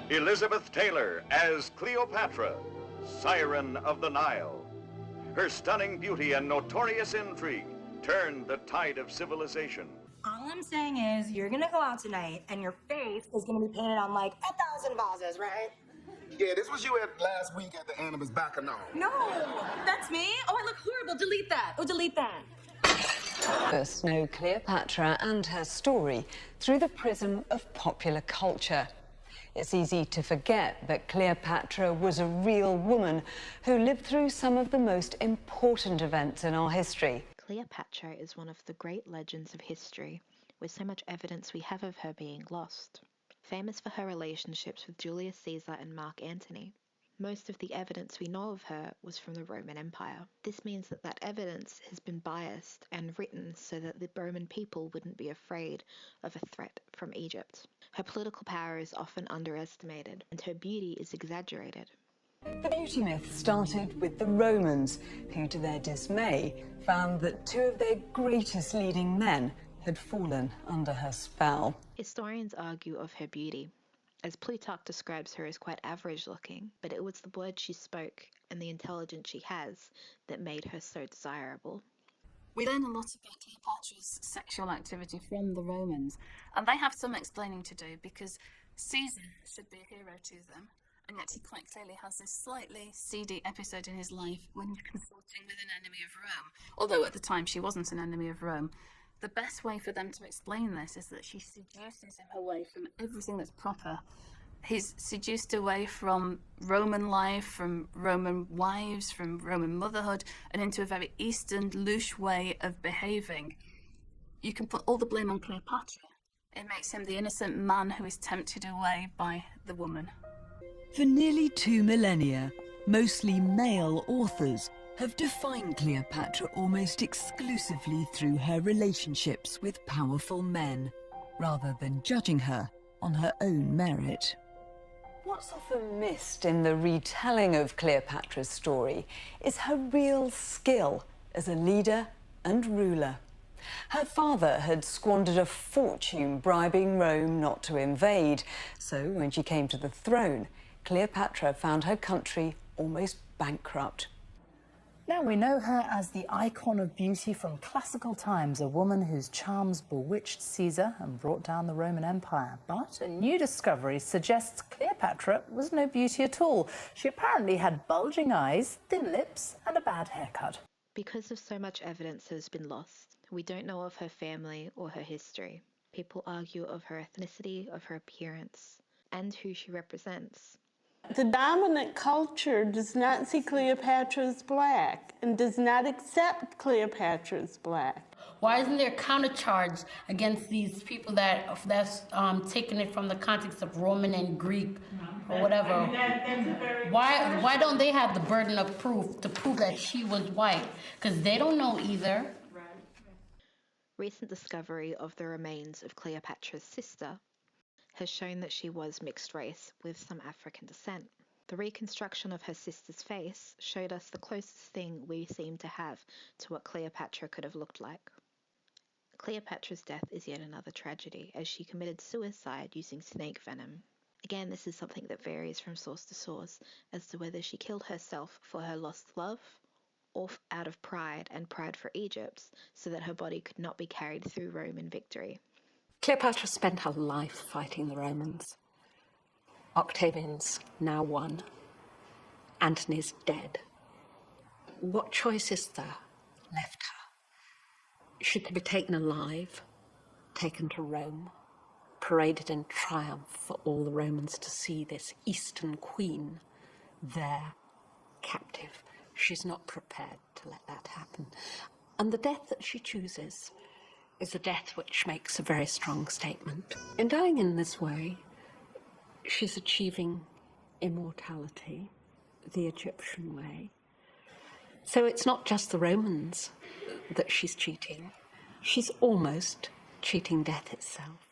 Elizabeth Taylor as Cleopatra, Siren of the Nile. Her stunning beauty and notorious intrigue turned the tide of civilization. All I'm saying is you're gonna go out tonight and your face is gonna be painted on like 1,000 vases, right? Yeah, this was you at last week at the Animus Bacchanal. No, that's me. Oh, I look horrible. Delete that. Oh, delete that. Us know Cleopatra and her story through the prism of popular culture. It's easy to forget that Cleopatra was a real woman who lived through some of the most important events in our history. Cleopatra is one of the great legends of history, with so much evidence we have of her being lost. Famous for her relationships with Julius Caesar and Mark Antony, most of the evidence we know of her was from the Roman Empire. This means that that evidence has been biased and written so that the Roman people wouldn't be afraid of a threat from Egypt. Her political power is often underestimated, and her beauty is exaggerated. The beauty myth started with the Romans, who, to their dismay, found that two of their greatest leading men had fallen under her spell. Historians argue of her beauty, as Plutarch describes her as quite average-looking, but it was the words she spoke and the intelligence she has that made her so desirable. We learn a lot about Cleopatra's sexual activity from the Romans, and they have some explaining to do because Caesar should be a hero to them, and yet he quite clearly has this slightly seedy episode in his life when he's consulting with an enemy of Rome, although at the time she wasn't an enemy of Rome. The best way for them to explain this is that she seduces him away from everything that's proper. He's seduced away from Roman life, from Roman wives, from Roman motherhood, and into a very Eastern, loose way of behaving. You can put all the blame on Cleopatra. It makes him the innocent man who is tempted away by the woman. For nearly 2 millennia, mostly male authors have defined Cleopatra almost exclusively through her relationships with powerful men, rather than judging her on her own merit. What's often missed in the retelling of Cleopatra's story is her real skill as a leader and ruler. Her father had squandered a fortune bribing Rome not to invade, so when she came to the throne, Cleopatra found her country almost bankrupt. Now we know her as the icon of beauty from classical times, a woman whose charms bewitched Caesar and brought down the Roman Empire. But a new discovery suggests Cleopatra was no beauty at all. She apparently had bulging eyes, thin lips, and a bad haircut. Because of so much evidence has been lost, we don't know of her family or her history. People argue of her ethnicity, of her appearance, and who she represents. The dominant culture does not see Cleopatra as black and does not accept Cleopatra as black. Why isn't there a countercharge against these people that's taking it from the context of Roman and Greek or whatever? Why don't they have the burden of proof to prove that she was white? Because they don't know either. Recent discovery of the remains of Cleopatra's sister has shown that she was mixed race with some African descent. The reconstruction of her sister's face showed us the closest thing we seem to have to what Cleopatra could have looked like. Cleopatra's death is yet another tragedy, as she committed suicide using snake venom. Again, this is something that varies from source to source as to whether she killed herself for her lost love or out of pride and pride for Egypt, so that her body could not be carried through Roman victory. Cleopatra spent her life fighting the Romans. Octavian's now won. Antony's dead. What choice is there left her? She could be taken alive, taken to Rome, paraded in triumph for all the Romans to see this Eastern queen there, captive. She's not prepared to let that happen. And the death that she chooses is a death which makes a very strong statement. In dying in this way, she's achieving immortality, the Egyptian way. So it's not just the Romans that she's cheating. She's almost cheating death itself.